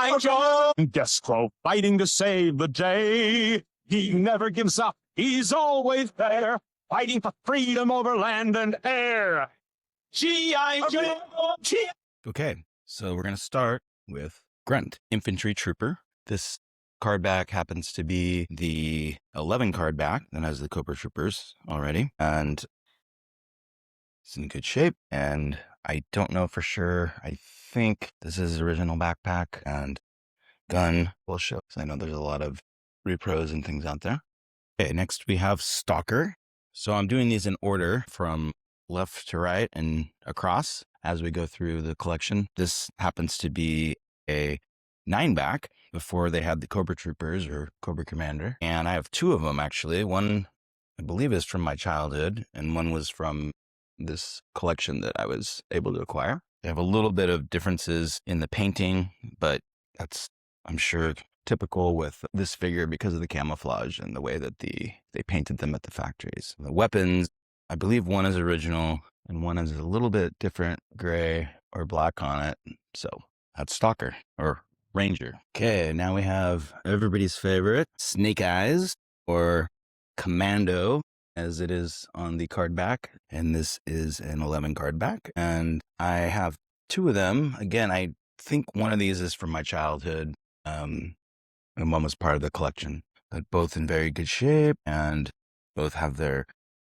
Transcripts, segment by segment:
G.I. Joe! Destro fighting to save the day. He never gives up. He's always there, fighting for freedom over land and air. G.I. Joe! Okay, so we're going to start with Grunt, Infantry Trooper. This card back happens to be the 11 card back that has the Cobra Troopers already, and it's in good shape. And I don't know for sure. I think this is the original backpack, and gun will show, because I know there's a lot of repros and things out there. Okay, next we have Stalker. So I'm doing these in order from left to right and across as we go through the collection. This happens to be a 9-back before they had the Cobra Troopers or Cobra Commander. And I have 2 of them, actually. One, I believe, is from my childhood, and one was from this collection that I was able to acquire. They have a little bit of differences in the painting, but that's, I'm sure, typical with this figure because of the camouflage and the way that they painted them at the factories. The weapons, I believe one is original and one is a little bit different gray or black on it. So that's Stalker or Ranger. Okay, now we have everybody's favorite, Snake Eyes or Commando, as it is on the card back. And this is an 11 card back. And I have 2 of them. Again, I think one of these is from my childhood. And one was part of the collection, but both in very good shape and both have their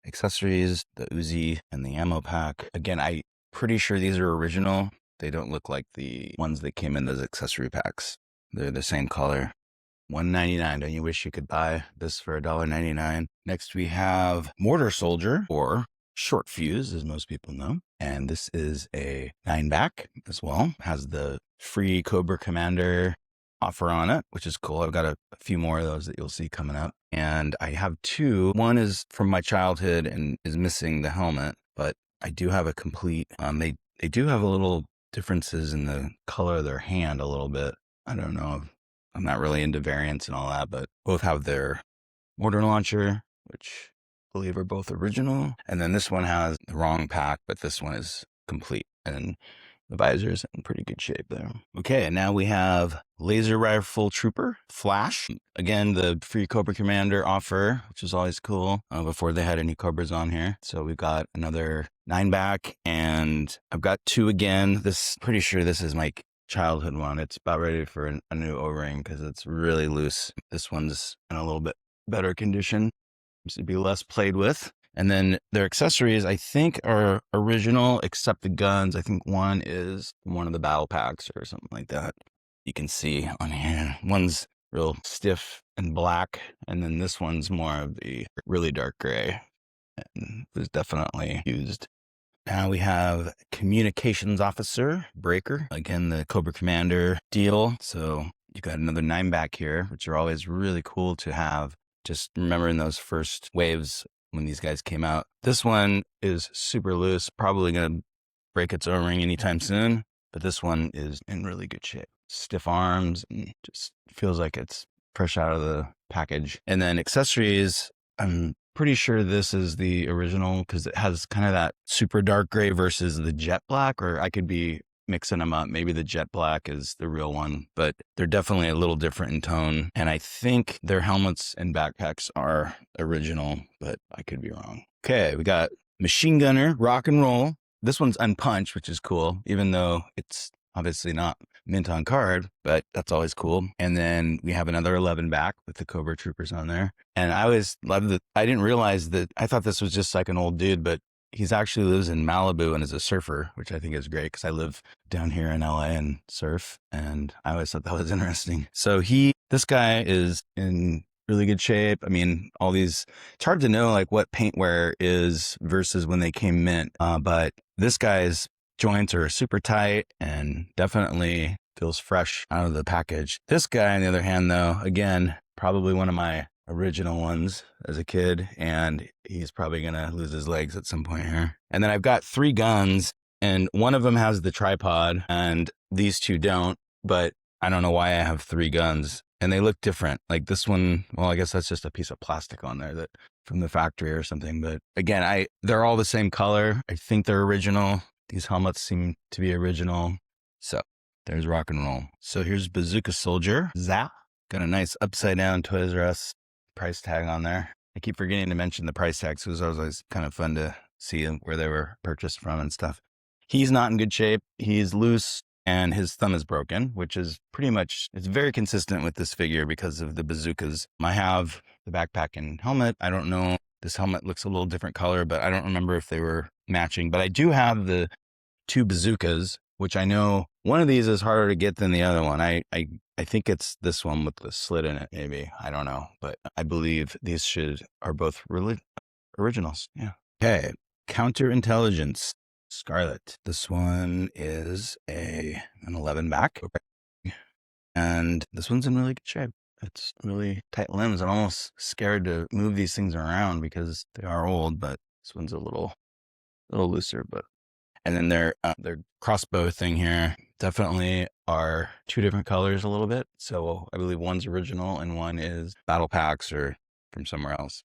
accessories, the Uzi and the ammo pack. Again, I'm pretty sure these are original. They don't look like the ones that came in those accessory packs. They're the same color. $1.99. Don't you wish you could buy this for $1.99? Next, we have Mortar Soldier, or Short Fuse, as most people know. And this is a 9-back as well. Has the free Cobra Commander offer on it, which is cool. I've got a few more of those that you'll see coming up. And I have 2. One is from my childhood and is missing the helmet, but I do have a complete. They do have a little differences in the color of their hand a little bit. I don't know. I'm not really into variants and all that, but both have their mortar launcher, which I believe are both original. And then this one has the wrong pack, but this one is complete. And the visor's in pretty good shape there. Okay, and now we have Laser Rifle Trooper, Flash. Again, the free Cobra Commander offer, which is always cool, before they had any Cobras on here. So we've got another 9-back, and I've got 2 again. Pretty sure this is my childhood one. It's about ready for a new O-ring because it's really loose. This one's in a little bit better condition. Seems to be less played with. And then their accessories, I think, are original, except the guns. I think one is one of the battle packs or something like that. You can see on here, one's real stiff and black, and then this one's more of the really dark gray. And was definitely used. Now we have Communications Officer, Breaker. Again, the Cobra Commander deal. So you got another 9-back here, which are always really cool to have. Just remembering those first waves when these guys came out. This one is super loose, probably going to break its O-ring anytime soon, but this one is in really good shape. Stiff arms, and just feels like it's fresh out of the package. And then accessories, I'm pretty sure this is the original because it has kind of that super dark gray versus the jet black, or I could be mixing them up. Maybe the jet black is the real one, but they're definitely a little different in tone. And I think their helmets and backpacks are original, but I could be wrong. Okay, we got Machine Gunner, Rock and Roll. This one's unpunched, which is cool, even though it's obviously not mint on card, but that's always cool. And then we have another 11-back with the Cobra Troopers on there. And I always loved that. I didn't realize that. I thought this was just like an old dude, but he's actually lives in Malibu and is a surfer, which I think is great because I live down here in LA and surf. And I always thought that was interesting. So this guy is in really good shape. I mean, it's hard to know like what paint wear is versus when they came mint. But this guy's joints are super tight and definitely feels fresh out of the package. This guy, on the other hand, though, again, probably one of my original ones as a kid, and he's probably going to lose his legs at some point here. And then I've got 3 guns, and one of them has the tripod, and these 2 don't, but I don't know why I have 3 guns, and they look different. Like this one, well, I guess that's just a piece of plastic on there that from the factory or something. But again, they're all the same color. I think they're original. These helmets seem to be original. So There's rock and roll. So here's Bazooka Soldier. Zap. Got a nice upside down Toys R Us price tag on there. I keep forgetting to mention the price tags because it was always kind of fun to see where they were purchased from and stuff. He's not in good shape. He's loose and his thumb is broken, which is pretty much, it's very consistent with this figure because of the bazookas. I have the backpack and helmet. I don't know. This helmet looks a little different color, but I don't remember if they were matching. But I do have the 2 bazookas, which I know one of these is harder to get than the other one. I think it's this one with the slit in it, maybe. I don't know. But I believe these are both really originals. Yeah. Okay. Counterintelligence. Scarlet. This one is an 11 back. Okay. And this one's in really good shape. It's really tight limbs. I'm almost scared to move these things around because they are old, but this one's a little looser, but. And then their crossbow thing here definitely are 2 different colors a little bit. So I believe one's original and one is battle packs or from somewhere else.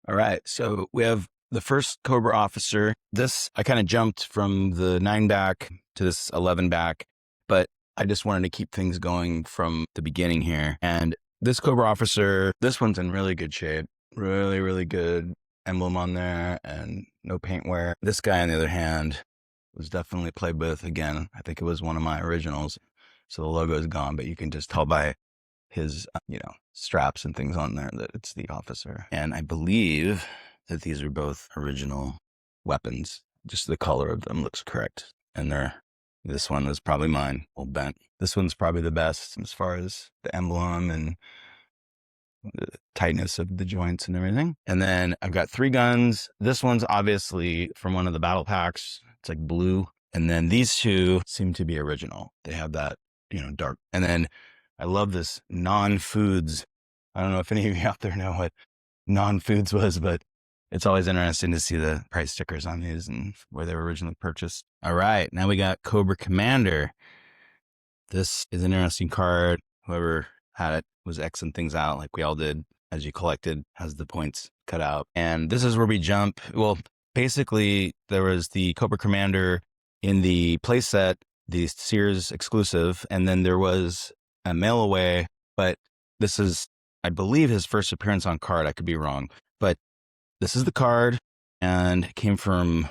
All right. So we have the first Cobra officer. This, I kind of jumped from the 9 back to this 11 back, but I just wanted to keep things going from the beginning here. And this Cobra officer, this one's in really good shape. Really, really good emblem on there and no paint wear. This guy, on the other hand, was definitely played with again. I think it was one of my originals. So the logo is gone, but you can just tell by his, straps and things on there that it's the officer. And I believe that these are both original weapons. Just the color of them looks correct. And this one was probably mine, old bent. This one's probably the best as far as the emblem and the tightness of the joints and everything. And then I've got 3 guns. This one's obviously from one of the battle packs. It's like blue. And then these 2 seem to be original. They have that, dark. And then I love this non-foods. I don't know if any of you out there know what non-foods was, but it's always interesting to see the price stickers on these and where they were originally purchased. All right. Now we got Cobra Commander. This is an interesting card. Whoever had it was Xing things out like we all did as you collected, has the points cut out. And this is where we jump. Well, basically, there was the Cobra Commander in the playset, the Sears exclusive, and then there was a mail away, but this is, I believe, his first appearance on card. I could be wrong, but this is the card, and it came from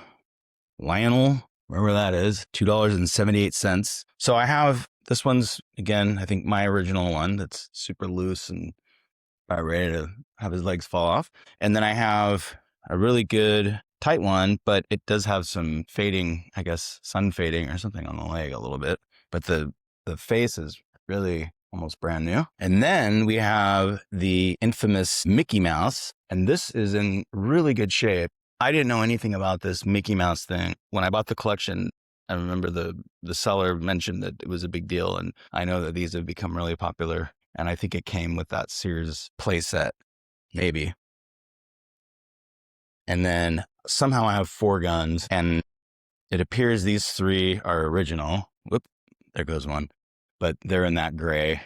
Lionel, wherever that is, $2.78. So I have, this one's, again, I think my original one that's super loose and about ready to have his legs fall off. And then I have a really good tight one, but it does have some fading, I guess, sun fading or something on the leg a little bit. But the face is really almost brand new. And then we have the infamous Mickey Mouse, and this is in really good shape. I didn't know anything about this Mickey Mouse thing. When I bought the collection, I remember the seller mentioned that it was a big deal, and I know that these have become really popular. And I think it came with that Sears playset, maybe. And then somehow I have 4 guns, and it appears these 3 are original. Whoop, there goes one. But they're in that gray,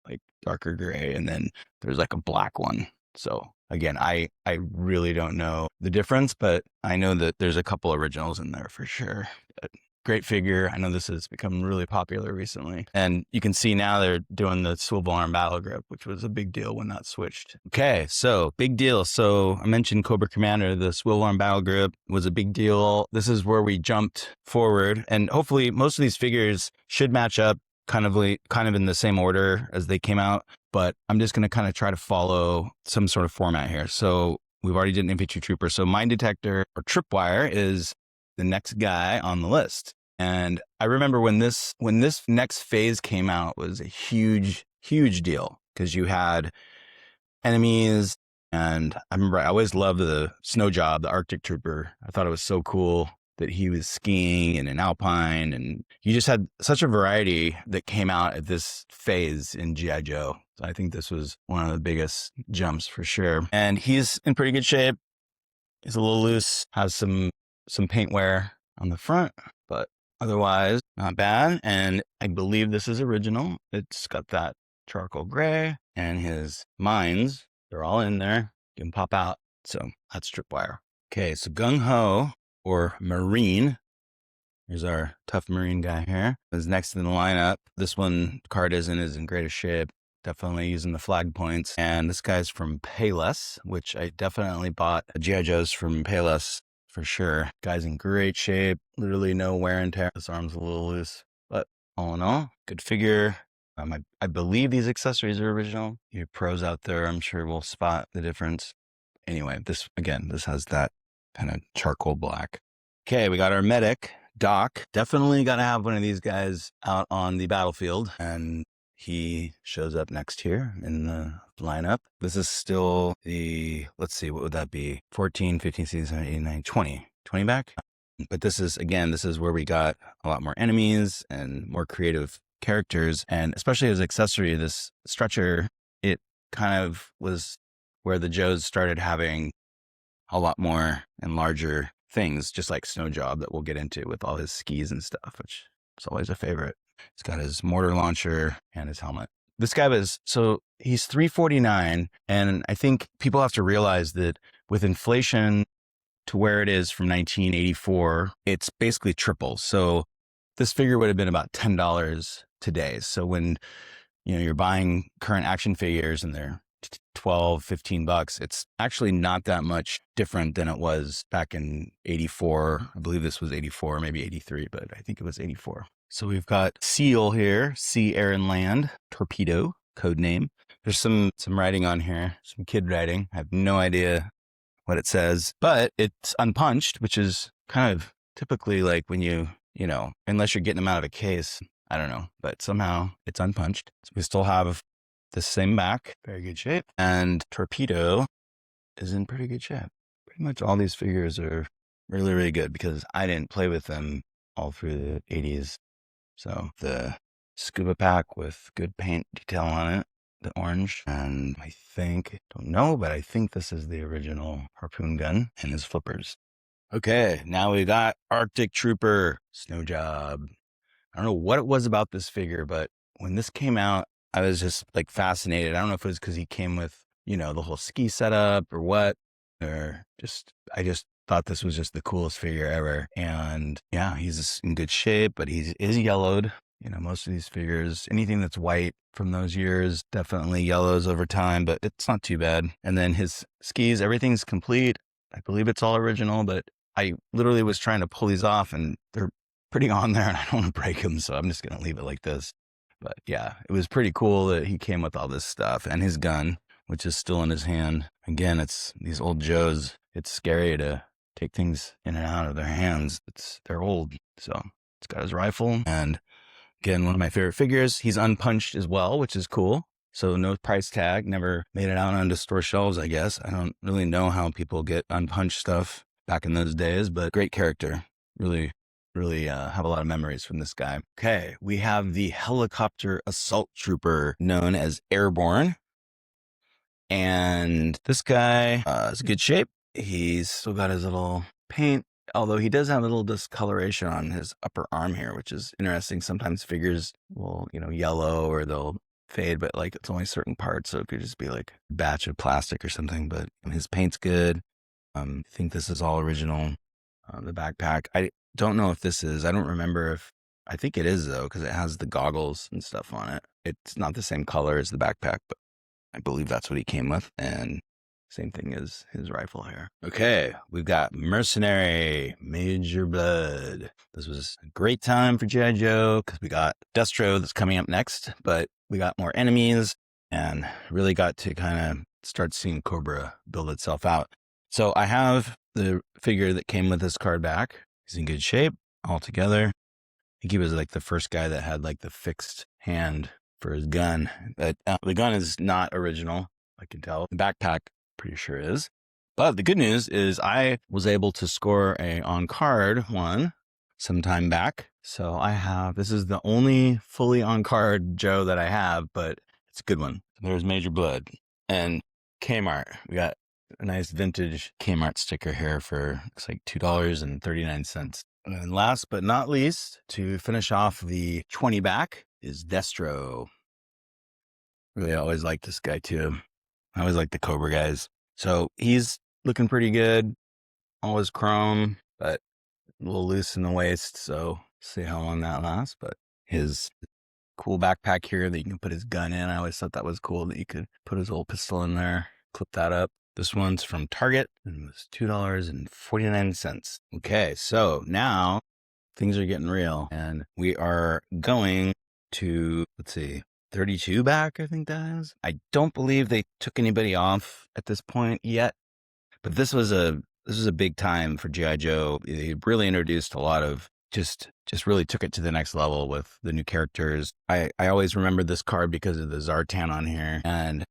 like darker gray, and then there's like a black one. So again, I really don't know the difference, but I know that there's a couple originals in there for sure. But great figure. I know this has become really popular recently. And you can see now they're doing the swivel arm battle grip, which was a big deal when that switched. Okay, so big deal. So I mentioned Cobra Commander, the swivel arm battle grip was a big deal. This is where we jumped forward. And hopefully most of these figures should match up kind of in the same order as they came out. But I'm just going to kind of try to follow some sort of format here. So we've already did an infantry trooper. So mine detector or tripwire is the next guy on the list. And I remember when this next phase came out, it was a huge, huge deal because you had enemies. And I remember I always loved the snow job, the Arctic trooper. I thought it was so cool that he was skiing and in alpine, and you just had such a variety that came out at this phase in G.I. Joe. So I think this was one of the biggest jumps for sure. And he's in pretty good shape. He's a little loose, has some paint wear on the front, but otherwise not bad. And I believe this is original. It's got that charcoal gray, and his mines, they're all in there. You can pop out. So that's tripwire. Okay, so Gung Ho, or Marine. Here's our tough Marine guy here. Is next in the lineup. This one card is in greatest shape. Definitely using the flag points. And this guy's from Payless, which I definitely bought G.I. Joe's from Payless for sure. Guy's in great shape. Literally no wear and tear. This arm's a little loose, but all in all, good figure. I believe these accessories are original. You pros out there, I'm sure will spot the difference. Anyway, this has that kind of charcoal black. Okay, we got our medic, Doc. Definitely got to have one of these guys out on the battlefield. And he shows up next here in the lineup. This is still the, let's see, what would that be? 14, 15, 16, 17, 18, 19, 20. 20 back? But this is where we got a lot more enemies and more creative characters. And especially as accessory, this stretcher, it kind of was where the Joes started having a lot more and larger things, just like Snow Job that we'll get into with all his skis and stuff, which is always a favorite. He's got his mortar launcher and his helmet. This guy he's $349. And I think people have to realize that with inflation to where it is from 1984, it's basically triple. So this figure would have been about $10 today. So when, you're buying current action figures and they're $12, $15, it's actually not that much different than it was back in 84. I believe this was 84, maybe 83, but I think it was 84. So we've got SEAL here, Sea, Air, and Land, Torpedo, code name. There's some writing on here, some kid writing. I have no idea what it says, but it's unpunched, which is kind of typically like when unless you're getting them out of a case, I don't know, but somehow it's unpunched. So we still have the same back, very good shape. And Torpedo is in pretty good shape. Pretty much all these figures are really, really good because I didn't play with them all through the 80s. So the scuba pack with good paint detail on it, the orange, and I don't know, but I think this is the original harpoon gun and his flippers. Okay, now we got Arctic Trooper, Snow Job. I don't know what it was about this figure, but when this came out, I was just like fascinated. I don't know if it was because he came with, the whole ski setup or what, or I just thought this was just the coolest figure ever. And yeah, he's in good shape, but he is yellowed. Most of these figures, anything that's white from those years, definitely yellows over time, but it's not too bad. And then his skis, everything's complete. I believe it's all original, but I literally was trying to pull these off and they're pretty on there and I don't want to break them. So I'm just going to leave it like this. But yeah, it was pretty cool that he came with all this stuff and his gun, which is still in his hand. Again, it's these old Joes. It's scary to take things in and out of their hands. They're old. So it's got his rifle. And again, one of my favorite figures. He's unpunched as well, which is cool. So no price tag, never made it out onto store shelves, I guess. I don't really know how people get unpunched stuff back in those days, but great character. Really have a lot of memories from this guy. Okay, we have the helicopter assault trooper known as Airborne. And this guy is in good shape. He's still got his little paint, although he does have a little discoloration on his upper arm here, which is interesting. Sometimes figures will, yellow or they'll fade, but like it's only certain parts. So it could just be like a batch of plastic or something, but his paint's good. I think this is all original. The backpack, I don't know if this is, I don't remember I think it is though, because it has the goggles and stuff on it. It's not the same color as the backpack, but I believe that's what he came with. And same thing as his rifle here. Okay, we've got Mercenary, Major Blood. This was a great time for G.I. Joe because we got Destro that's coming up next, but we got more enemies and really got to kind of start seeing Cobra build itself out. So I have the figure that came with this card back. He's in good shape altogether. I think he was like the first guy that had like the fixed hand for his gun. But the gun is not original, I can tell. The backpack, pretty sure is. But the good news is I was able to score a on-card one some time back. So this is the only fully on-card Joe that I have, but it's a good one. There's Major Blood. And Kmart, we got a nice vintage Kmart sticker here for looks like $2.39. And last but not least, to finish off the 20 back is Destro. Really always liked this guy too. I always like the Cobra guys. So he's looking pretty good. Always chrome, but little loose in the waist, so see how long that lasts. But his cool backpack here that you can put his gun in. I always thought that was cool that you could put his old pistol in there, clip that up. This one's from Target and it was $2.49. Okay, so now things are getting real and we are going to, let's see, 32 back, I think that is. I don't believe they took anybody off at this point yet, but this was a big time for G.I. Joe. They really introduced a lot of just really took it to the next level with the new characters. I always remember this card because of the Zartan on here and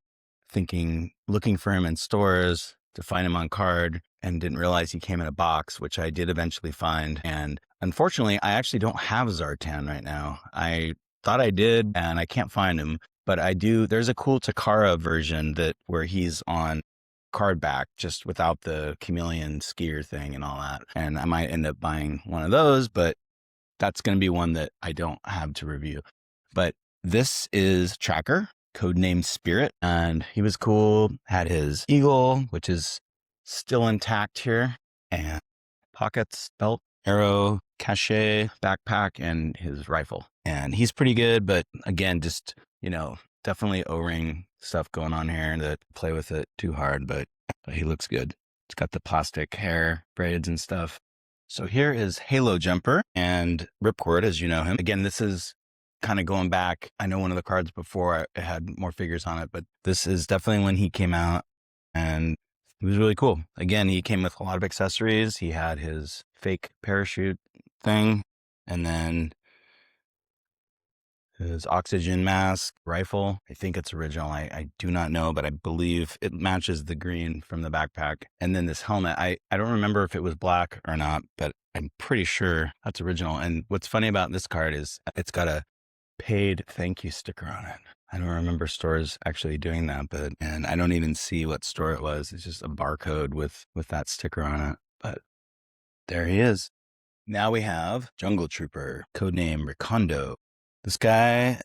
looking for him in stores to find him on card and didn't realize he came in a box, which I did eventually find. And unfortunately, I actually don't have Zartan right now. I thought I did and I can't find him, but I do. There's a cool Takara version where he's on card back just without the chameleon skier thing and all that. And I might end up buying one of those, but that's going to be one that I don't have to review. But this is Tracker, codenamed Spirit, and he was cool. Had his eagle, which is still intact here, and pockets, belt, arrow, cachet, backpack, and his rifle. And he's pretty good, but again, just, definitely O-ring stuff going on here that play with it too hard, but he looks good. It's got the plastic hair braids and stuff. So here is Halo Jumper and Ripcord, as you know him. Again, this is kind of going back. I know one of the cards before it had more figures on it, but this is definitely when he came out and he was really cool. Again, he came with a lot of accessories. He had his fake parachute thing and then his oxygen mask, rifle. I think it's original. I do not know, but I believe it matches the green from the backpack. And then this helmet, I don't remember if it was black or not, but I'm pretty sure that's original. And what's funny about this card is it's got a paid thank you sticker on it. I don't remember stores actually doing that, and I don't even see what store it was. It's just a barcode with that sticker on it. But there he is. Now we have Jungle Trooper, codename Recondo. This guy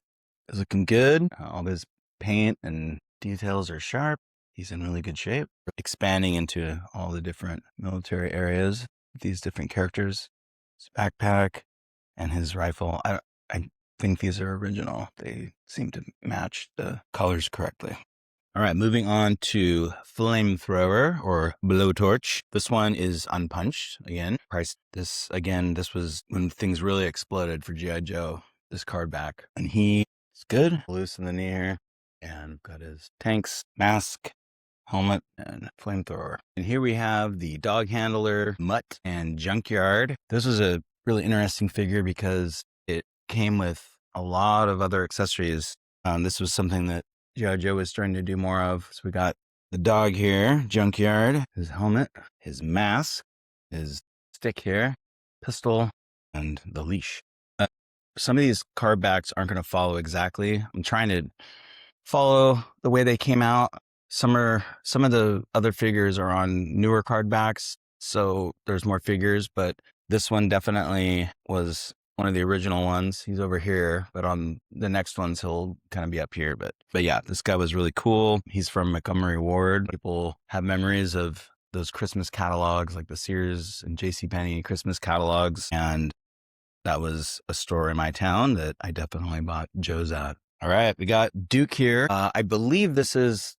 is looking good. All his paint and details are sharp. He's in really good shape. Expanding into all the different military areas with these different characters. His backpack and his rifle. I think these are original. They seem to match the colors correctly. All right, moving on to Flamethrower or Blowtorch. This one is unpunched again. This was when things really exploded for G.I. Joe. This card back, and he is good. Loose in the knee here, and got his tanks, mask, helmet, and flamethrower. And here we have the dog handler, Mutt, and Junkyard. This was a really interesting figure because it came with a lot of other accessories. This was something that G.I. Joe was trying to do more of. So we got the dog here, Junkyard, his helmet, his mask, his stick here, pistol, and the leash. Some of these card backs aren't going to follow exactly. I'm trying to follow the way they came out. Some of the other figures are on newer card backs, so there's more figures, but this one definitely was one of the original ones. He's over here, but on the next ones, he'll kind of be up here. But yeah, this guy was really cool. He's from Montgomery Ward. People have memories of those Christmas catalogs, like the Sears and JCPenney Christmas catalogs, and that was a store in my town that I definitely bought Joe's at. All right, we got Duke here. I believe this is,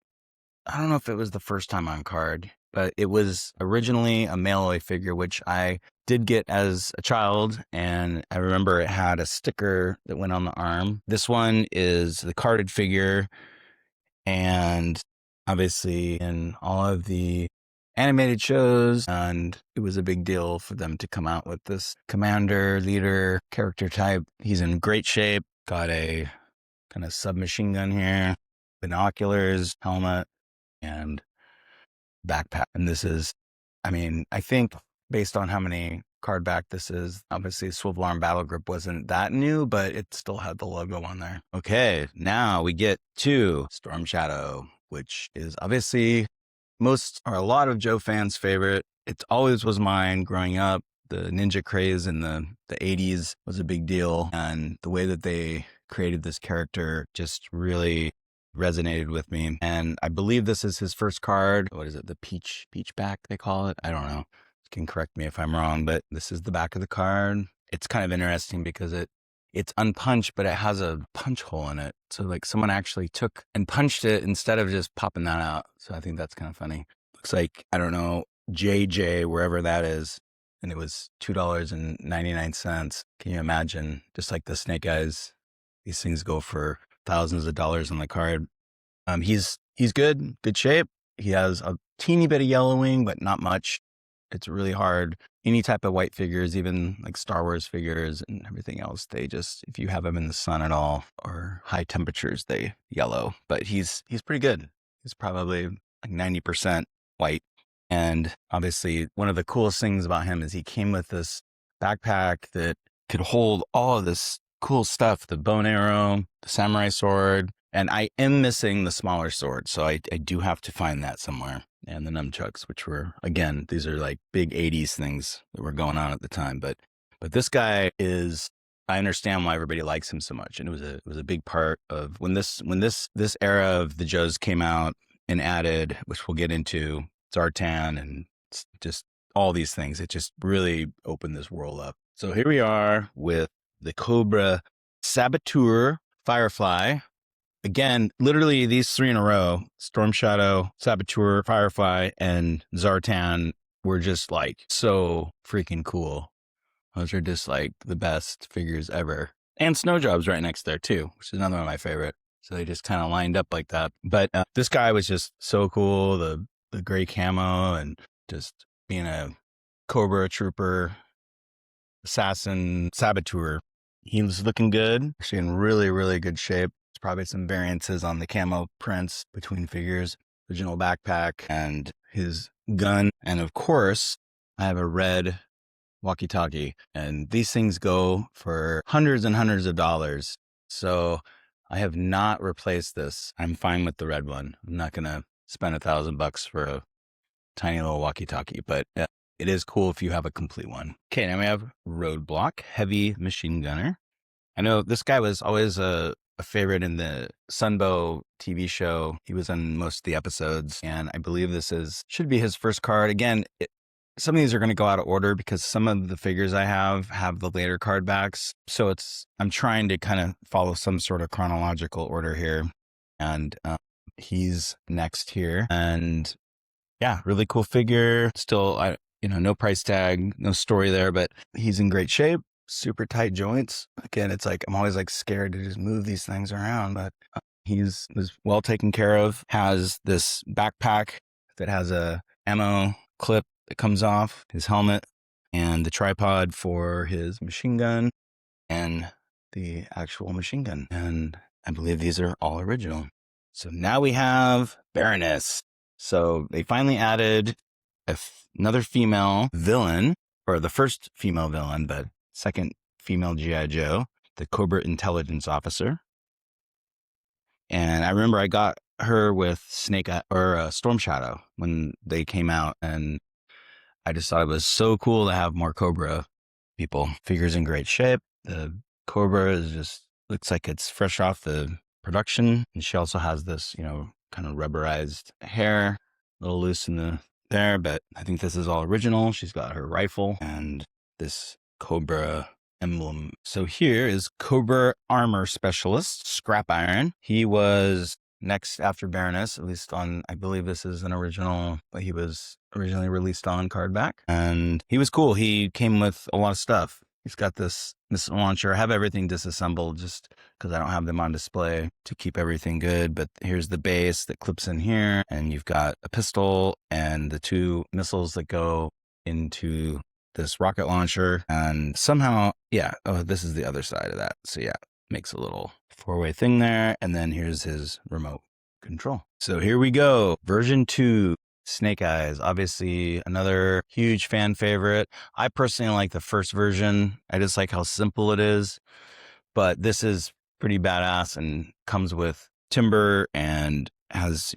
I don't know if it was the first time on card, but it was originally a mail-away figure, which I did get as a child. And I remember it had a sticker that went on the arm. This one is the carded figure. And obviously in all of the animated shows, and it was a big deal for them to come out with this commander, leader, character type. He's in great shape, got a kind of submachine gun here, binoculars, helmet, and backpack. And this is, I think based on how many card back this is, obviously swivel arm battle grip wasn't that new, but it still had the logo on there. Okay, now we get to Storm Shadow, which is obviously a lot of Joe fans' favorite. It always was mine growing up. The ninja craze in the 80s was a big deal. And the way that they created this character just really resonated with me. And I believe this is his first card. What is it? The peach back, they call it? I don't know. can correct me if I'm wrong, but this is the back of the card. It's kind of interesting because it's unpunched, but it has a punch hole in it. So like someone actually took and punched it instead of just popping that out. So I think that's kind of funny. Looks like, I don't know, JJ, wherever that is. And it was $2.99. Can you imagine? Just like the Snake Eyes, these things go for thousands of dollars on the card. He's good shape. He has a teeny bit of yellowing, but not much. It's really hard. Any type of white figures, even like Star Wars figures and everything else, they just, if you have them in the sun at all or high temperatures, they yellow. But he's pretty good. He's probably like 90% white. And obviously, one of the coolest things about him is he came with this backpack that could hold all of this cool stuff, the bow and arrow, the samurai sword. And I am missing the smaller sword, so I do have to find that somewhere. And the nunchucks, which were, again, these are like big 80s things that were going on at the time. But this guy is, I understand why everybody likes him so much. And it was a big part of when this era of the Joes came out and added, which we'll get into, Zartan and just all these things. It just really opened this world up. So here we are with the Cobra Saboteur Firefly. Again, literally these three in a row, Storm Shadow, Saboteur, Firefly, and Zartan were just like so freaking cool. Those are just like the best figures ever. And Snowdrop's right next there too, which is another one of my favorite. So they just kind of lined up like that. But this guy was just so cool. The gray camo and just being a Cobra Trooper, Assassin, Saboteur. He was looking good, actually in really, really good shape. There's probably some variances on the camo prints between figures, original backpack and his gun. And of course, I have a red walkie-talkie, and these things go for hundreds and hundreds of dollars. So I have not replaced this. I'm fine with the red one. I'm not going to spend $1,000 for a tiny little walkie-talkie, but it is cool if you have a complete one. Okay, now we have Roadblock, heavy machine gunner. I know this guy was always a favorite in the Sunbow TV show. He was on most of the episodes, and I believe this should be his first card. Again, some of these are going to go out of order because some of the figures I have the later card backs. So I'm trying to kind of follow some sort of chronological order here. And he's next here. And yeah, really cool figure. Still, no price tag, no story there, but he's in great shape. Super tight joints. Again, it's like I'm always like scared to just move these things around, but was well taken care of. Has this backpack that has a ammo clip that comes off his helmet, and the tripod for his machine gun, and the actual machine gun. And I believe these are all original. So now we have Baroness. So they finally added another female villain, or the first female villain, but second female G.I. Joe, the Cobra Intelligence Officer. And I remember I got her with Storm Shadow when they came out, and I just thought it was so cool to have more Cobra people. Figures in great shape. The Cobra looks like it's fresh off the production. And she also has this, kind of rubberized hair, a little loose there, but I think this is all original. She's got her rifle and this Cobra emblem. So here is Cobra Armor Specialist, Scrap Iron. He was next after Baroness, at least I believe this is an original, but he was originally released on cardback. And he was cool. He came with a lot of stuff. He's got this missile launcher. I have everything disassembled just because I don't have them on display to keep everything good. But here's the base that clips in here. And you've got a pistol and the two missiles that go into this rocket launcher. And somehow, this is the other side of that. So yeah, makes a little four-way thing there. And then here's his remote control. So here we go. Version 2. Snake Eyes, obviously another huge fan favorite. I personally like the first version. I just like how simple it is, but this is pretty badass and comes with timber and has,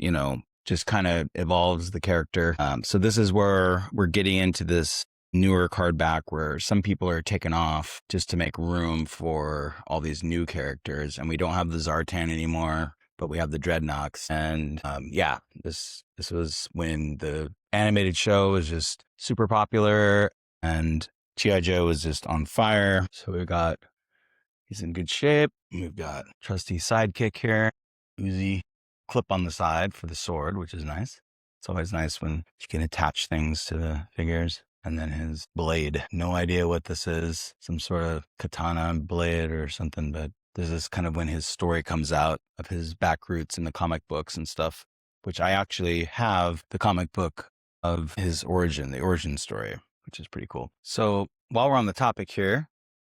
just kind of evolves the character. So this is where we're getting into this newer card back where some people are taken off just to make room for all these new characters. And we don't have the Zartan anymore. but we have the dreadnoughts. And yeah, this was when the animated show was just super popular and G.I. Joe was just on fire. So he's in good shape. We've got trusty sidekick here, Uzi clip on the side for the sword, which is nice. It's always nice when you can attach things to the figures. And then his blade. No idea what this is. Some sort of katana blade or something, but this is kind of when his story comes out of his back roots in the comic books and stuff, which I actually have the comic book of his origin, the origin story, which is pretty cool. So while we're on the topic here,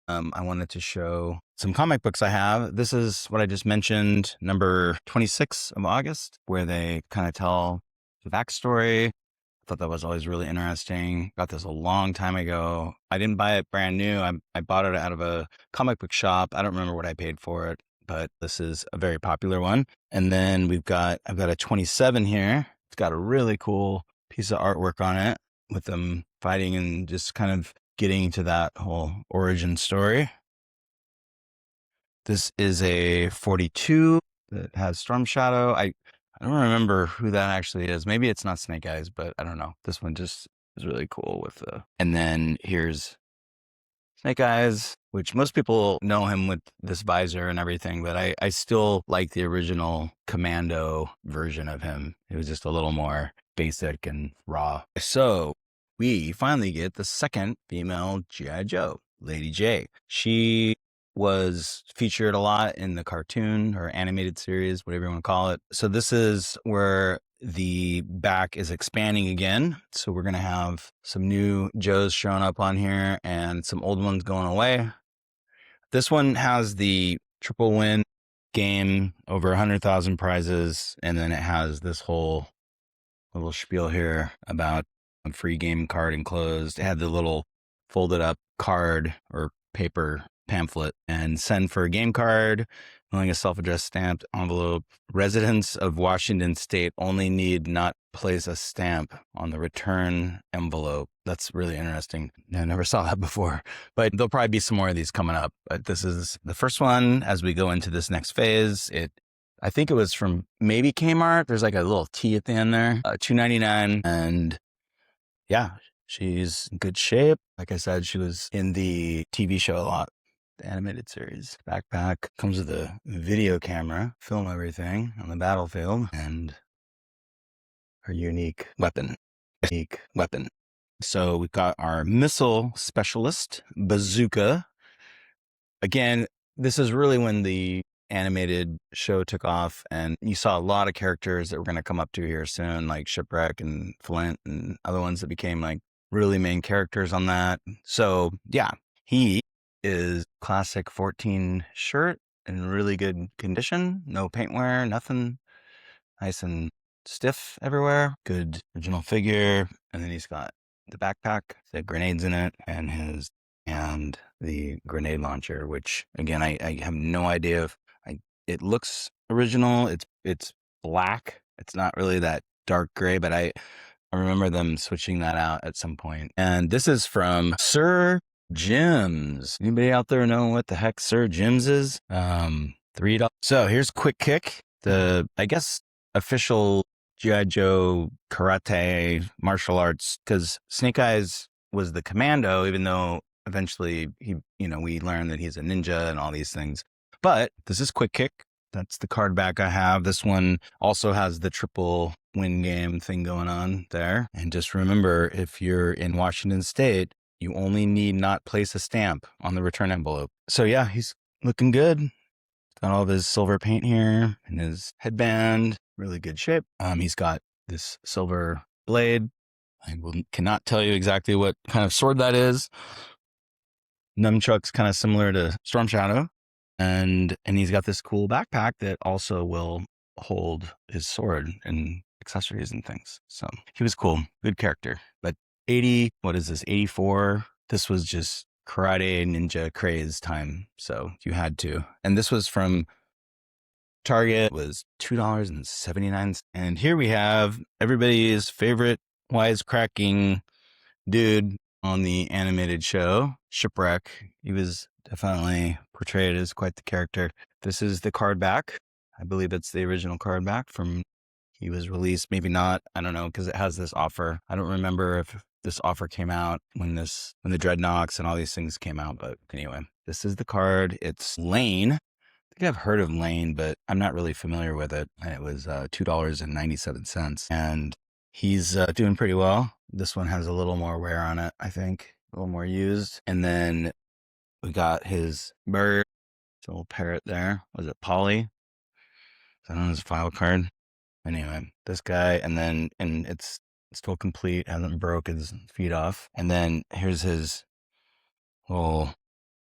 I wanted to show some comic books I have. This is what I just mentioned, number 26 of August, where they kind of tell the backstory. I thought that was always really interesting. Got this a long time ago. I didn't buy it brand new. I bought it out of a comic book shop. I don't remember what I paid for it, but this is a very popular one. And then I've got a 27 here. It's got a really cool piece of artwork on it with them fighting and just kind of getting to that whole origin story. This is a 42 that has Storm Shadow. I don't remember who that actually is. Maybe it's not Snake Eyes, but I don't know. This one just is really cool with the... And then here's Snake Eyes, which most people know him with this visor and everything, but I still like the original Commando version of him. It was just a little more basic and raw. So we finally get the second female G.I. Joe, Lady J. She was featured a lot in the cartoon or animated series, whatever you want to call it. So this is where the back is expanding again. So we're going to have some new Joes showing up on here and some old ones going away. This one has the triple win game, over 100,000 prizes. And then it has this whole little spiel here about a free game card enclosed. It had the little folded up card or paper pamphlet and send for a game card, mailing a self-addressed stamped envelope. Residents of Washington State only need not place a stamp on the return envelope. That's really interesting. I never saw that before, but there'll probably be some more of these coming up. But this is the first one as we go into this next phase. I think it was from maybe Kmart. There's like a little T at the end there, $2.99. And yeah, she's in good shape. Like I said, she was in the TV show a lot. The animated series. Backpack comes with a video camera, film everything on the battlefield, and her unique weapon. So we've got our missile specialist, Bazooka. Again, this is really when the animated show took off, and you saw a lot of characters that we're going to come up to here soon, like Shipwreck and Flint and other ones that became like really main characters on that. So yeah, he is classic 14 shirt in really good condition, no paint wear, nothing, nice and stiff everywhere, good original figure. And then he's got the backpack, the grenades in it, and the grenade launcher, which again I have no idea if it looks original. It's black. It's not really that dark gray, but I remember them switching that out at some point. And this is from Sir Jim's. Anybody out there know what the heck Sir Jim's is? $3. So here's Quick Kick, the, I guess, official G.I. Joe karate martial arts, because Snake Eyes was the commando, even though eventually we learned that he's a ninja and all these things. But this is Quick Kick. That's the card back I have. This one also has the triple win game thing going on there. And just remember, if you're in Washington State, you only need not place a stamp on the return envelope. So yeah, he's looking good. Got all of his silver paint here and his headband, really good shape. He's got this silver blade. Cannot tell you exactly what kind of sword that is. Nunchuck's kind of similar to Storm Shadow. And he's got this cool backpack that also will hold his sword and accessories and things. So he was cool, good character. But 84, this was just karate ninja craze time. So you had to. And this was from Target. It was $2.79. And here we have everybody's favorite wisecracking dude on the animated show, Shipwreck. He was definitely portrayed as quite the character. This is the card back. I believe it's the original card back from he was released. Maybe not. I don't know, because it has this offer. I don't remember if this offer came out when the Dreadnoks and all these things came out. But anyway, this is the card. It's Lane. I think I've heard of Lane, but I'm not really familiar with it. And it was $2.97. And he's doing pretty well. This one has a little more wear on it, I think. A little more used. And then we got his bird. It's a little parrot there. Was it Polly? Is that on his file card? Anyway, this guy, and it's still complete, hasn't broke his feet off. And then here's his little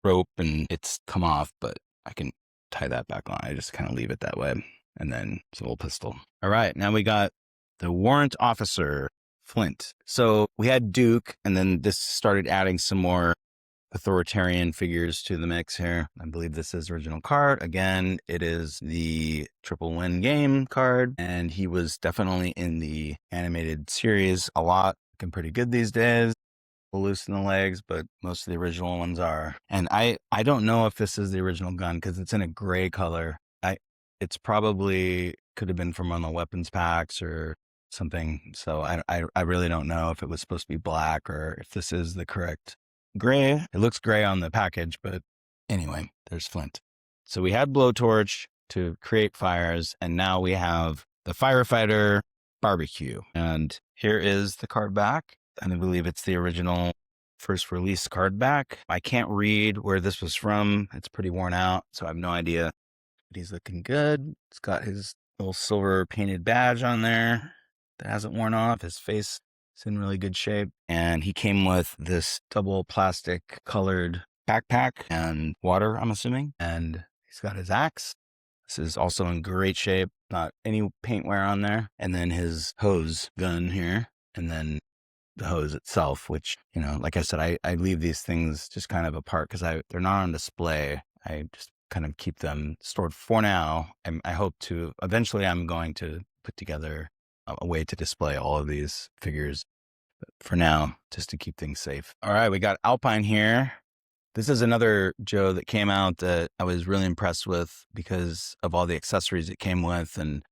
rope, and it's come off, but I can tie that back on. I just kind of leave it that way. And then it's a little pistol. All right, now we got the warrant officer, Flint. So we had Duke, and then this started adding some more authoritarian figures to the mix here. I believe this is original card. Again, it is the triple win game card, and he was definitely in the animated series a lot. Looking pretty good these days. A little loose in the legs, but most of the original ones are. And I don't know if this is the original gun because it's in a gray color. It's probably could have been from one of the weapons packs or something. So I really don't know if it was supposed to be black or if this is the correct gray. It looks gray on the package, but anyway, there's Flint. So we had Blowtorch to create fires, and now we have the Firefighter Barbecue. And here is the card back. And I believe it's the original first release card back. I can't read where this was from. It's pretty worn out, so I have no idea. But he's looking good. It's got his little silver painted badge on there that hasn't worn off. His face is in really good shape. And he came with this double plastic colored backpack and water, I'm assuming. And he's got his axe. This is also in great shape. Not any paint wear on there. And then his hose gun here. And then the hose itself, which, you know, like I said, I leave these things just kind of apart because they're not on display. I just kind of keep them stored for now. And I hope to, eventually I'm going to put together a way to display all of these figures. But for now, just to keep things safe. All right, we got Alpine here. This is another Joe that came out that I was really impressed with because of all the accessories it came with. And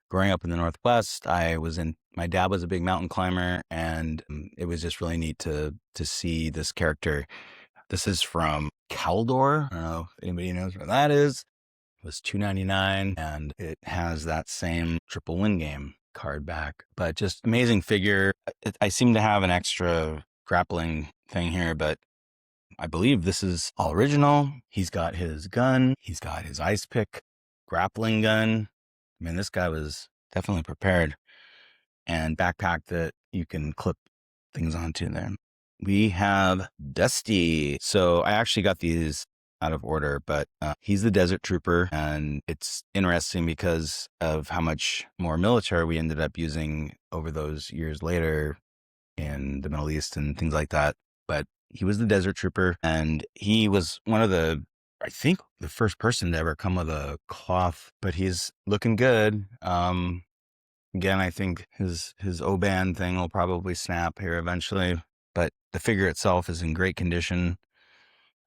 growing up in the Northwest, my dad was a big mountain climber, and it was just really neat to see this character. This is from Caldor. I don't know if anybody knows where that is. It was $2.99, and it has that same triple win game card back. But just amazing figure. I seem to have an extra grappling thing here, but I believe this is all original. He's got his gun. He's got his ice pick grappling gun. I mean, this guy was definitely prepared. And backpack that you can clip things onto there. We have Dusty. So I actually got these out of order, but he's the Desert Trooper. And it's interesting because of how much more military we ended up using over those years later in the Middle East and things like that. But he was the Desert Trooper, and he was one of I think the first person to ever come with a cloth, but he's looking good. Again, I think his O-band thing will probably snap here eventually, but the figure itself is in great condition.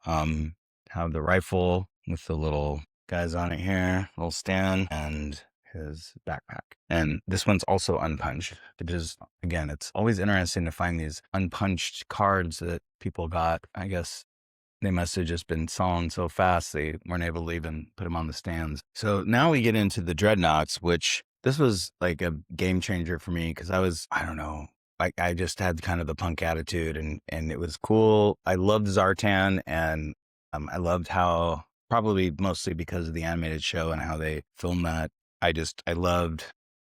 Have the rifle with the little guys on it here, little stand, and his backpack. And this one's also unpunched. It is, again, it's always interesting to find these unpunched cards that people got. I guess they must have just been selling so fast they weren't able to even put them on the stands. So now we get into the Dreadnoks, which this was like a game changer for me because I don't know, like I just had kind of the punk attitude and it was cool. I loved Zartan, and I loved how, probably mostly because of the animated show and how they filmed that. I loved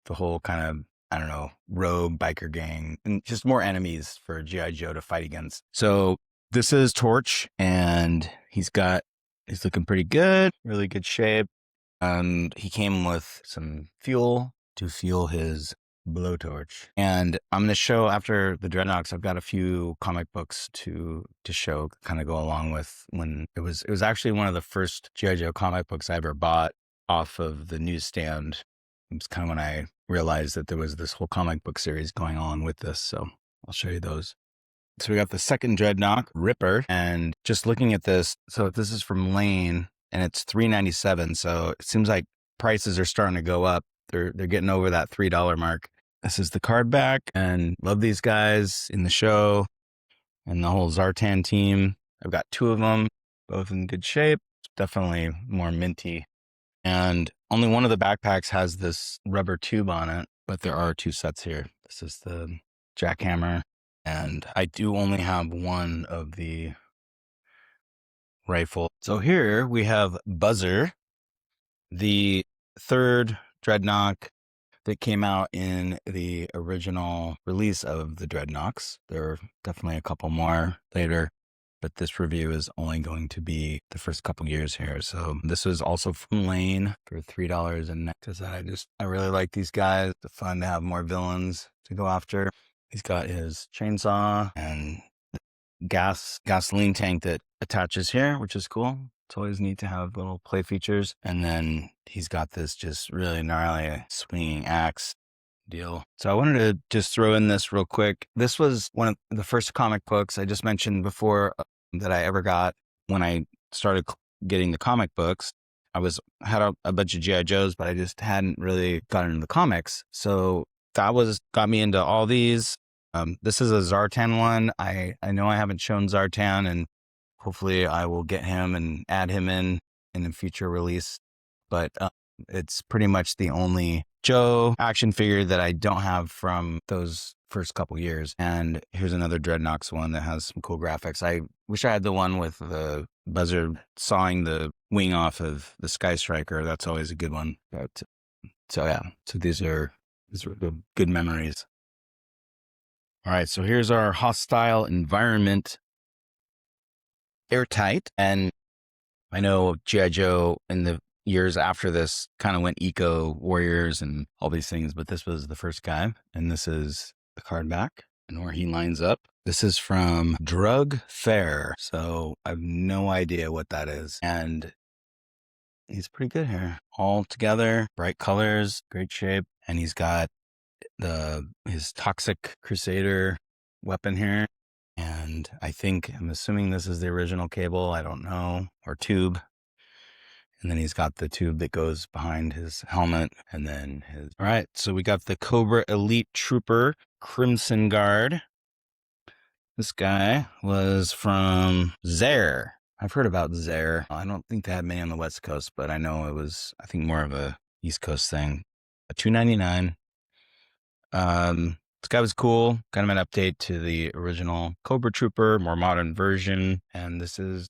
the whole kind of, I don't know, rogue biker gang and just more enemies for G.I. Joe to fight against. So this is Torch, and he's looking pretty good, really good shape. He came with some fuel to fuel his blowtorch. And I'm going to show, after the Dreadnoks, I've got a few comic books to show, kind of go along with when it was actually one of the first G.I. Joe comic books I ever bought off of the newsstand. It was kind of when I realized that there was this whole comic book series going on with this. So I'll show you those. So we got the second Dreadnought, Ripper, and just looking at this, so this is from Lane, and it's $3.97. So it seems like prices are starting to go up. They're getting over that $3 mark. This is the card back, and love these guys in the show and the whole Zartan team. I've got 2 of them, both in good shape. Definitely more minty. And only one of the backpacks has this rubber tube on it, but there are 2 sets here. This is the jackhammer, and I do only have one of the rifle. So here we have Buzzer, the 3rd Dreadnought that came out in the original release of the Dreadnoughts. There are definitely a couple more later, but this review is only going to be the first couple years here. So this was also from Lane for $3. And because I really like these guys. It's fun to have more villains to go after. He's got his chainsaw and gasoline tank that attaches here, which is cool. It's always neat to have little play features. And then he's got this just really gnarly swinging axe deal. So I wanted to just throw in this real quick. This was one of the first comic books I just mentioned before that I ever got when I started getting the comic books. I had a bunch of G.I. Joes, but I just hadn't really gotten into the comics. So that got me into all these. This is a Zartan one. I know I haven't shown Zartan, and hopefully I will get him and add him in a future release. But it's pretty much the only Joe action figure that I don't have from those first couple years. And here's another Dreadnoughts one that has some cool graphics. I wish I had the one with the Buzzer sawing the wing off of the Sky Striker. That's always a good one. But, so yeah, so these are good memories. All right, so here's our hostile environment airtight. And I know G.I. Joe in the years after this kind of went eco warriors and all these things, but this was the first guy. And this is the card back and where he lines up. This is from Drug Fair. So I have no idea what that is. And he's pretty good here. All together, bright colors, great shape. And he's got his Toxic Crusader weapon here. And I'm assuming this is the original cable. I don't know. Or tube. And then he's got the tube that goes behind his helmet. And then all right. So we got the Cobra Elite Trooper Crimson Guard. This guy was from Zaire. I've heard about Zaire. I don't think they had many on the West Coast, but I know it was, I think, more of a East Coast thing. A $2.99. This guy was cool. Kind of an update to the original Cobra Trooper, more modern version. And this is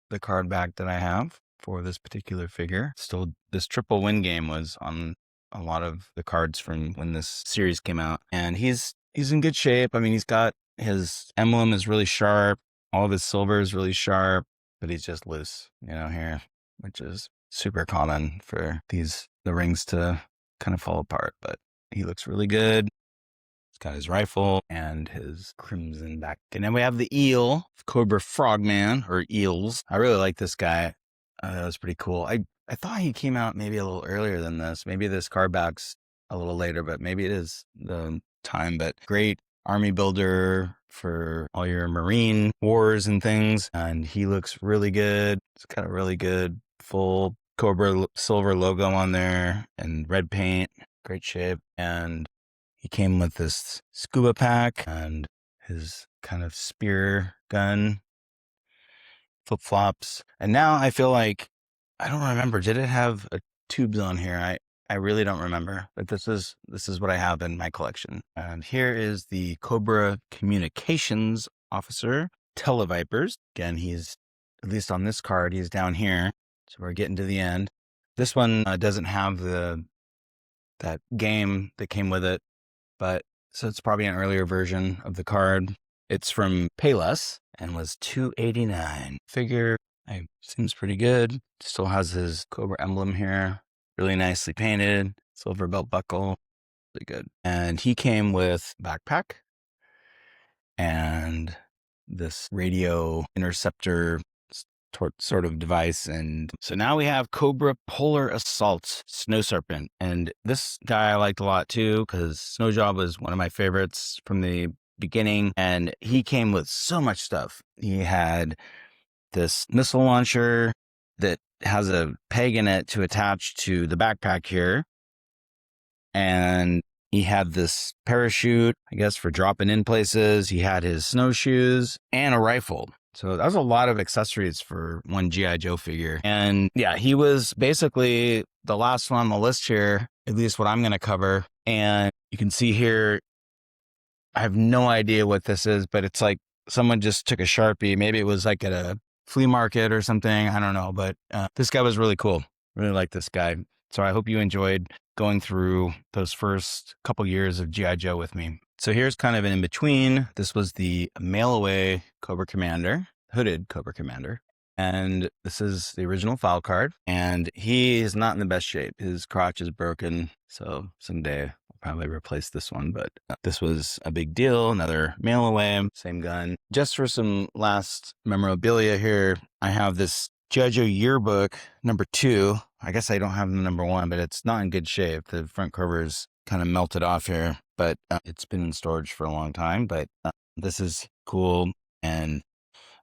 the card back that I have for this particular figure. Still, this triple win game was on a lot of the cards from when this series came out. And he's in good shape. I mean, he's got his emblem is really sharp. All of his silver is really sharp, but he's just loose, here, which is super common for the rings to kind of fall apart. But he looks really good. He's got his rifle and his crimson back. And then we have the eel, Cobra Frogman, or eels. I really like this guy. That was pretty cool. I thought he came out maybe a little earlier than this. Maybe this card back's a little later, but maybe it is the time. But great army builder for all your marine wars and things. And he looks really good. It's got a really good full Cobra silver logo on there and red paint. Great shape. And he came with this scuba pack and his kind of spear gun, flip-flops. And now I feel like, I don't remember, did it have tubes on here? I really don't remember, but this is what I have in my collection. And here is the Cobra Communications Officer, Televipers. Again, he's, at least on this card, he's down here. So we're getting to the end. This one doesn't have that game that came with it, but so it's probably an earlier version of the card. It's from Payless and was $2.89. Figure seems pretty good. Still has his Cobra emblem here. Really nicely painted. Silver belt buckle. Really good. And he came with backpack and this radio interceptor sort of device. And so now we have Cobra Polar Assault Snow Serpent. And this guy I liked a lot too, because Snow Job was one of my favorites from the beginning. And he came with so much stuff. He had this missile launcher that has a peg in it to attach to the backpack here. And he had this parachute, I guess, for dropping in places. He had his snowshoes and a rifle. So that was a lot of accessories for one G.I. Joe figure. And yeah, he was basically the last one on the list here, at least what I'm going to cover. And you can see here, I have no idea what this is, but it's like someone just took a Sharpie. Maybe it was like at a flea market or something. I don't know. But this guy was really cool. Really like this guy. So I hope you enjoyed going through those first couple years of G.I. Joe with me. So here's kind of an in-between. This was the mail-away Cobra Commander, hooded Cobra Commander. And this is the original file card. And he is not in the best shape. His crotch is broken. So someday I'll probably replace this one. But this was a big deal. Another mail-away, same gun. Just for some last memorabilia here, I have this G.I. Joe yearbook number 2. I guess I don't have the number 1, but it's not in good shape. The front cover's kind of melted off here, but it's been in storage for a long time. But this is cool. And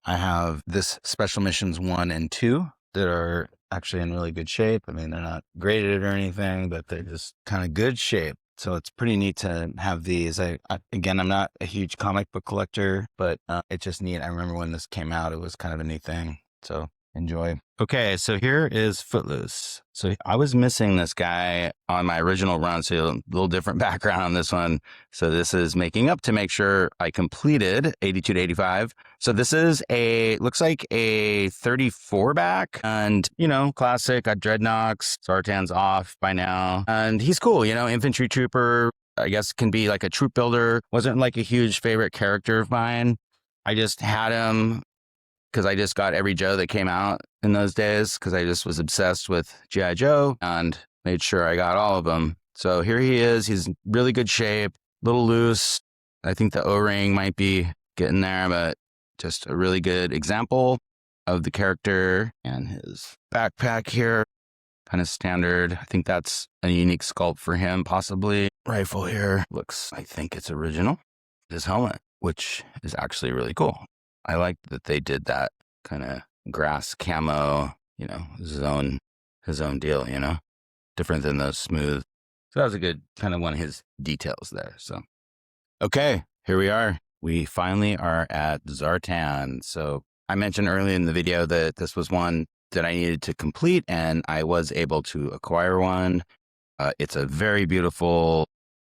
I have this Special Missions 1 and 2 that are actually in really good shape. I mean, they're not graded or anything, but they're just kind of good shape. So it's pretty neat to have these. Again, I'm not a huge comic book collector, but it's just neat. I remember when this came out, it was kind of a neat thing. So enjoy. Okay, so here is Footloose. So I was missing this guy on my original run, so a little different background on this one. So this is making up to make sure I completed 82 to 85. So this is looks like a 34 back, and, you know, classic, got dreadnoughts, Zartan's off by now, and he's cool, you know, infantry trooper, I guess can be like a troop builder. Wasn't like a huge favorite character of mine. I just had him because I just got every Joe that came out in those days because I just was obsessed with G.I. Joe and made sure I got all of them. So here he is. He's in really good shape, a little loose. I think the O-ring might be getting there, but just a really good example of the character. And his backpack here, kind of standard. I think that's a unique sculpt for him, possibly. Rifle here looks, I think it's original. His helmet, which is actually really cool. I like that they did that kind of grass camo, you know, his own deal, you know, different than those smooth. So that was a good kind of one of his details there. So, okay, here we are. We finally are at Zartan. So I mentioned earlier in the video that this was one that I needed to complete, and I was able to acquire one. It's a very beautiful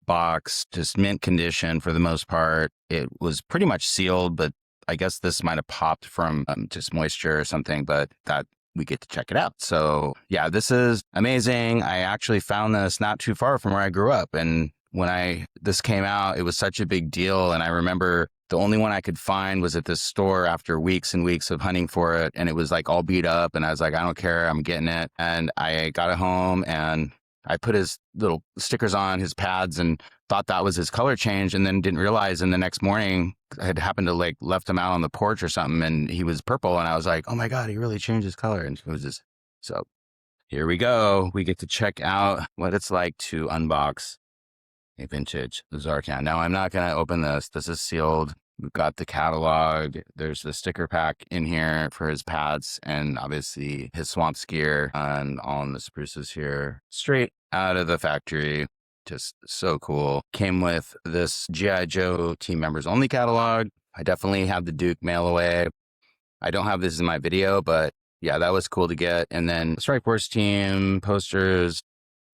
box, just mint condition for the most part. It was pretty much sealed, but I guess this might have popped from just moisture or something, but that we get to check it out. So yeah, this is amazing. I actually found this not too far from where I grew up. And when this came out, it was such a big deal. And I remember the only one I could find was at this store after weeks and weeks of hunting for it. And it was like all beat up. And I was like, I don't care, I'm getting it. And I got it home and I put his little stickers on his pads and thought that was his color change, and then didn't realize. And the next morning I had happened to like left him out on the porch or something, and he was purple. And I was like, oh my God, he really changed his color. And it was just, so here we go. We get to check out what it's like to unbox a vintage Zartan. Now I'm not going to open this. This is sealed. We've got the catalog. There's the sticker pack in here for his pads and obviously his swamp skier and all in the spruces here. Straight out of the factory. Just so cool. Came with this G.I. Joe Team Members Only catalog. I definitely have the Duke mail away. I don't have this in my video, but yeah, that was cool to get. And then Strike Force Team, posters.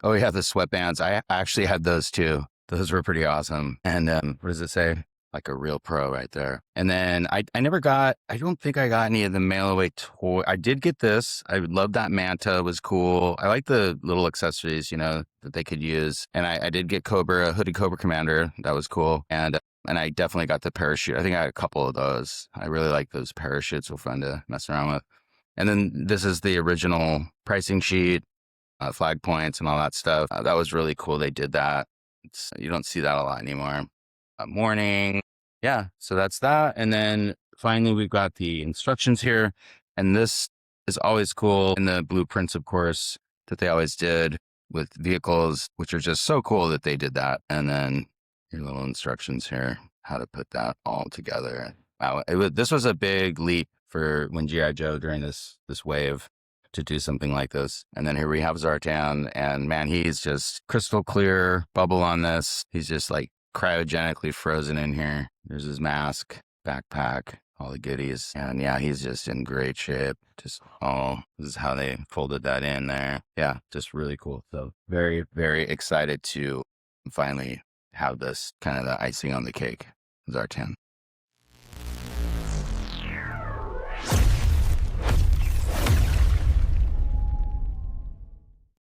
Oh yeah, the sweatbands. I actually had those too. Those were pretty awesome. And what does it say? Like a real pro right there. And then I don't think I got any of the mail away toy. I did get this. I love that manta. It was cool. I like the little accessories, you know, that they could use. And I did get Cobra, hooded Cobra Commander. That was cool. And I definitely got the parachute. I think I had a couple of those. I really like those parachutes. Were fun to mess around with. And then this is the original pricing sheet, flag points and all that stuff. That was really cool. They did that. You don't see that a lot anymore. Morning. Yeah, so that's that. And then finally, we've got the instructions here. And this is always cool in the blueprints, of course, that they always did with vehicles, which are just so cool that they did that. And then your little instructions here, how to put that all together. Wow, this was a big leap for when G.I. Joe during this wave to do something like this. And then here we have Zartan, and man, he's just crystal clear bubble on this. He's just like cryogenically frozen in here. There's his mask, backpack, all the goodies. And yeah, he's just in great shape. Just, oh, this is how they folded that in there. Yeah, just really cool. So very, very excited to finally have this kind of the icing on the cake, Zartan.